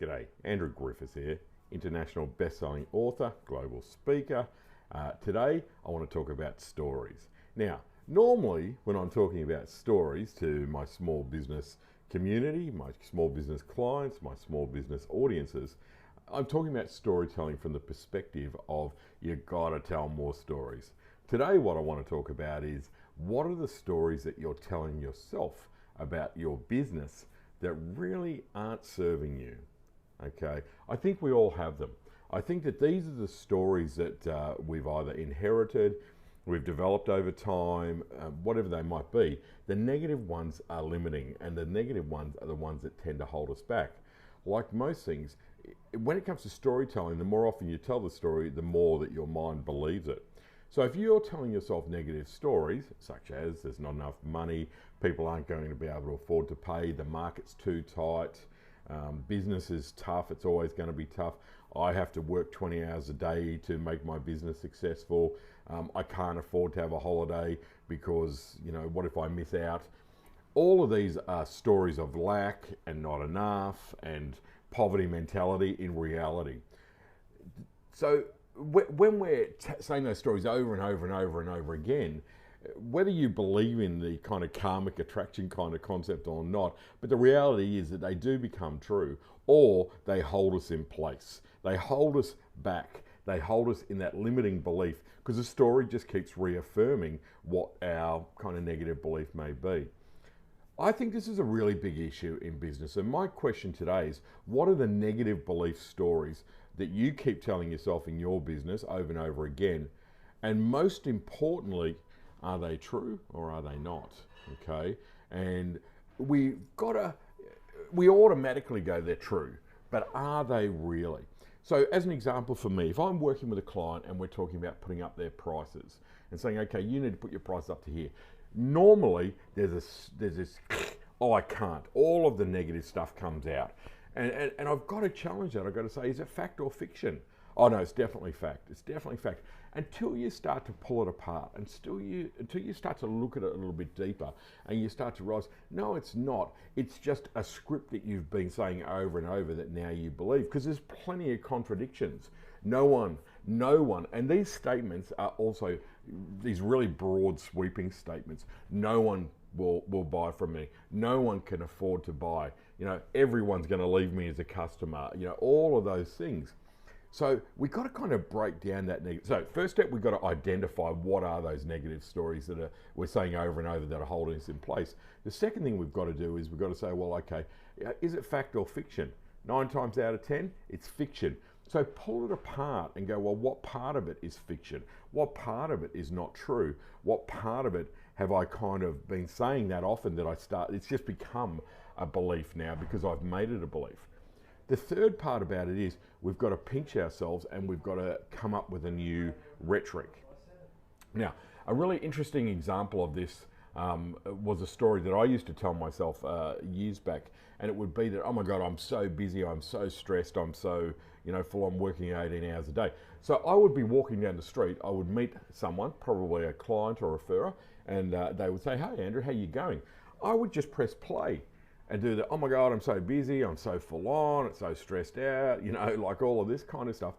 G'day, Andrew Griffiths here, international best-selling author, global speaker. Today I want to talk about stories. Now, normally when I'm talking about stories to my small business community, my small business clients, my small business audiences, I'm talking about storytelling from the perspective of you've got to tell more stories. Today what I want to talk about is what are the stories that you're telling yourself about your business that really aren't serving you. Okay, I think we all have them. I think that these are the stories that we've either inherited, we've developed over time, whatever they might be. The negative ones are limiting, and the negative ones are the ones that tend to hold us back. Like most things, when it comes to storytelling, the more often you tell the story, the more that your mind believes it. So if you're telling yourself negative stories, such as there's not enough money, people aren't going to be able to afford to pay, the market's too tight, business is tough, it's always going to be tough, I have to work 20 hours a day to make my business successful, I can't afford to have a holiday because, you know, what if I miss out? All of these are stories of lack and not enough and poverty mentality in reality. So when we're saying those stories over and over and over and over again, whether you believe in the kind of karmic attraction kind of concept or not, but the reality is that they do become true, or they hold us in place. They hold us back. They hold us in that limiting belief because the story just keeps reaffirming what our kind of negative belief may be. I think this is a really big issue in business, and my question today is, what are the negative belief stories that you keep telling yourself in your business over and over again? And most importantly, are they true or are they not? Okay, and we automatically go they're true, but are they really? So as an example for me, if I'm working with a client and we're talking about putting up their prices and saying, okay, you need to put your price up to here. Normally there's this, oh, I can't. All of the negative stuff comes out. And I've got to challenge that. I've got to say, is it fact or fiction? Oh no, it's definitely fact. It's definitely fact. Until you start to pull it apart, until you start to look at it a little bit deeper, and you start to realize, no, it's not. It's just a script that you've been saying over and over that now you believe, because there's plenty of contradictions. No one, and these statements are also these really broad, sweeping statements. No one will buy from me. No one can afford to buy. You know, everyone's going to leave me as a customer. You know, all of those things. So we've got to kind of break down that negative. So first step, we've got to identify what are those negative stories that we're saying over and over that are holding us in place. The second thing we've got to do is we've got to say, well, okay, is it fact or fiction? 9 times out of 10, it's fiction. So pull it apart and go, well, what part of it is fiction? What part of it is not true? What part of it have I kind of been saying that often that it's just become a belief now because I've made it a belief. The third part about it is we've got to pinch ourselves and we've got to come up with a new rhetoric. Now, a really interesting example of this was a story that I used to tell myself years back, and it would be that, oh my God, I'm so busy, I'm so stressed, I'm so, you know, full on working 18 hours a day. So I would be walking down the street, I would meet someone, probably a client or a referrer, and they would say, hey Andrew, how you going? I would just press play and do the, oh my God, I'm so busy, I'm so full on, it's so stressed out, you know, like all of this kind of stuff.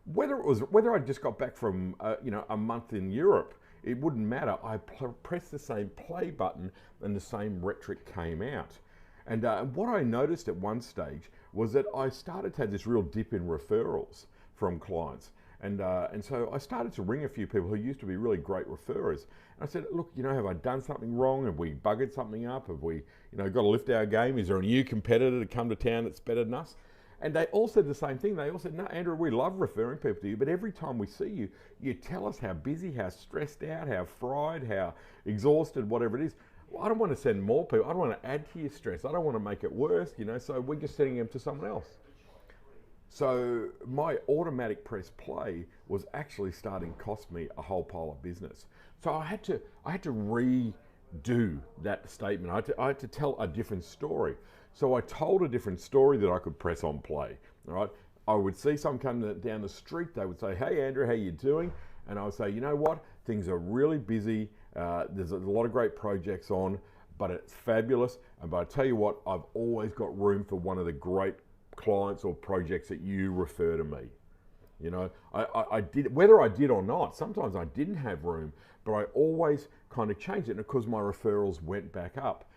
Whether I just got back from, you know, a month in Europe, it wouldn't matter. I pressed the same play button and the same rhetoric came out. And what I noticed at one stage was that I started to have this real dip in referrals from clients. And so I started to ring a few people who used to be really great referrers. And I said, look, you know, have I done something wrong? Have we buggered something up? Have we, you know, got to lift our game? Is there a new competitor to come to town that's better than us? And they all said the same thing. They all said, no, Andrew, we love referring people to you, but every time we see you, you tell us how busy, how stressed out, how fried, how exhausted, whatever it is. Well, I don't want to send more people. I don't want to add to your stress. I don't want to make it worse, you know, so we're just sending them to someone else. So my automatic press play was actually starting to cost me a whole pile of business. So I had to redo that statement. I had to tell a different story. So I told a different story that I could press on play. All right. I would see someone come down the street. They would say, hey Andrew, how you doing? And I would say, you know what? Things are really busy. There's a lot of great projects on, but it's fabulous. But I tell you what, I've always got room for one of the great clients or projects that you refer to me. You know, I did, whether I did or not, sometimes I didn't have room, but I always kind of changed it because my referrals went back up.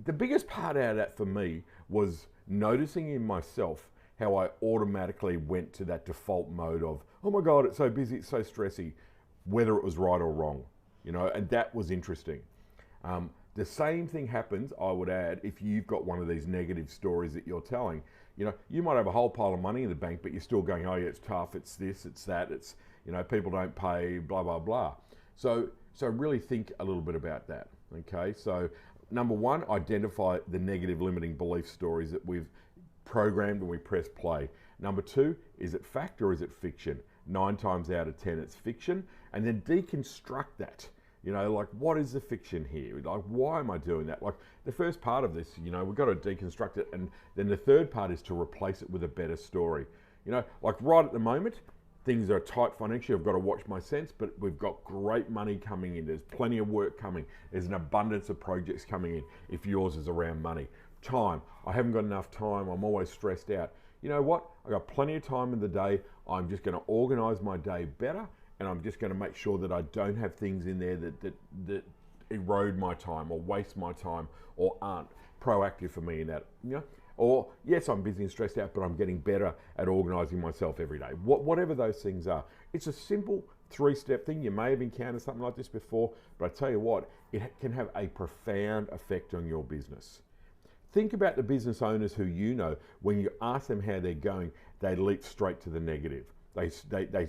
The biggest part out of that for me was noticing in myself how I automatically went to that default mode of, oh my God, it's so busy, it's so stressy, whether it was right or wrong, you know, and that was interesting. The same thing happens, I would add, if you've got one of these negative stories that you're telling. You know, you might have a whole pile of money in the bank, but you're still going, oh yeah, it's tough, it's this, it's that, it's, you know, people don't pay, blah, blah, blah. So really think a little bit about that, okay? So number one, identify the negative limiting belief stories that we've programmed when we press play. Number two, is it fact or is it fiction? 9 times out of 10, it's fiction. And then deconstruct that. You know, like, what is the fiction here? Like, why am I doing that? Like, the first part of this, you know, we've got to deconstruct it. And then the third part is to replace it with a better story. You know, like right at the moment, things are tight financially. I've got to watch my cents, but we've got great money coming in. There's plenty of work coming. There's an abundance of projects coming in if yours is around money. Time. I haven't got enough time. I'm always stressed out. You know what? I've got plenty of time in the day. I'm just going to organize my day better, and I'm just going to make sure that I don't have things in there that erode my time or waste my time or aren't proactive for me in that, you know? Or, yes, I'm busy and stressed out, but I'm getting better at organising myself every day. Whatever those things are. It's a simple 3-step thing. You may have encountered something like this before, but I tell you what, it can have a profound effect on your business. Think about the business owners who you know, when you ask them how they're going, they leap straight to the negative. They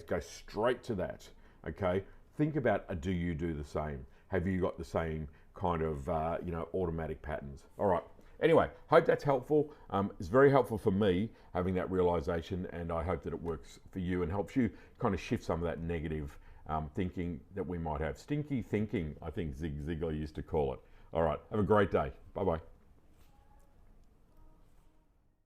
go straight to that, okay? Think about, do you do the same? Have you got the same kind of, you know, automatic patterns? All right. Anyway, hope that's helpful. It's very helpful for me having that realization, and I hope that it works for you and helps you kind of shift some of that negative thinking that we might have. Stinky thinking, I think Zig Ziglar used to call it. All right. Have a great day. Bye-bye.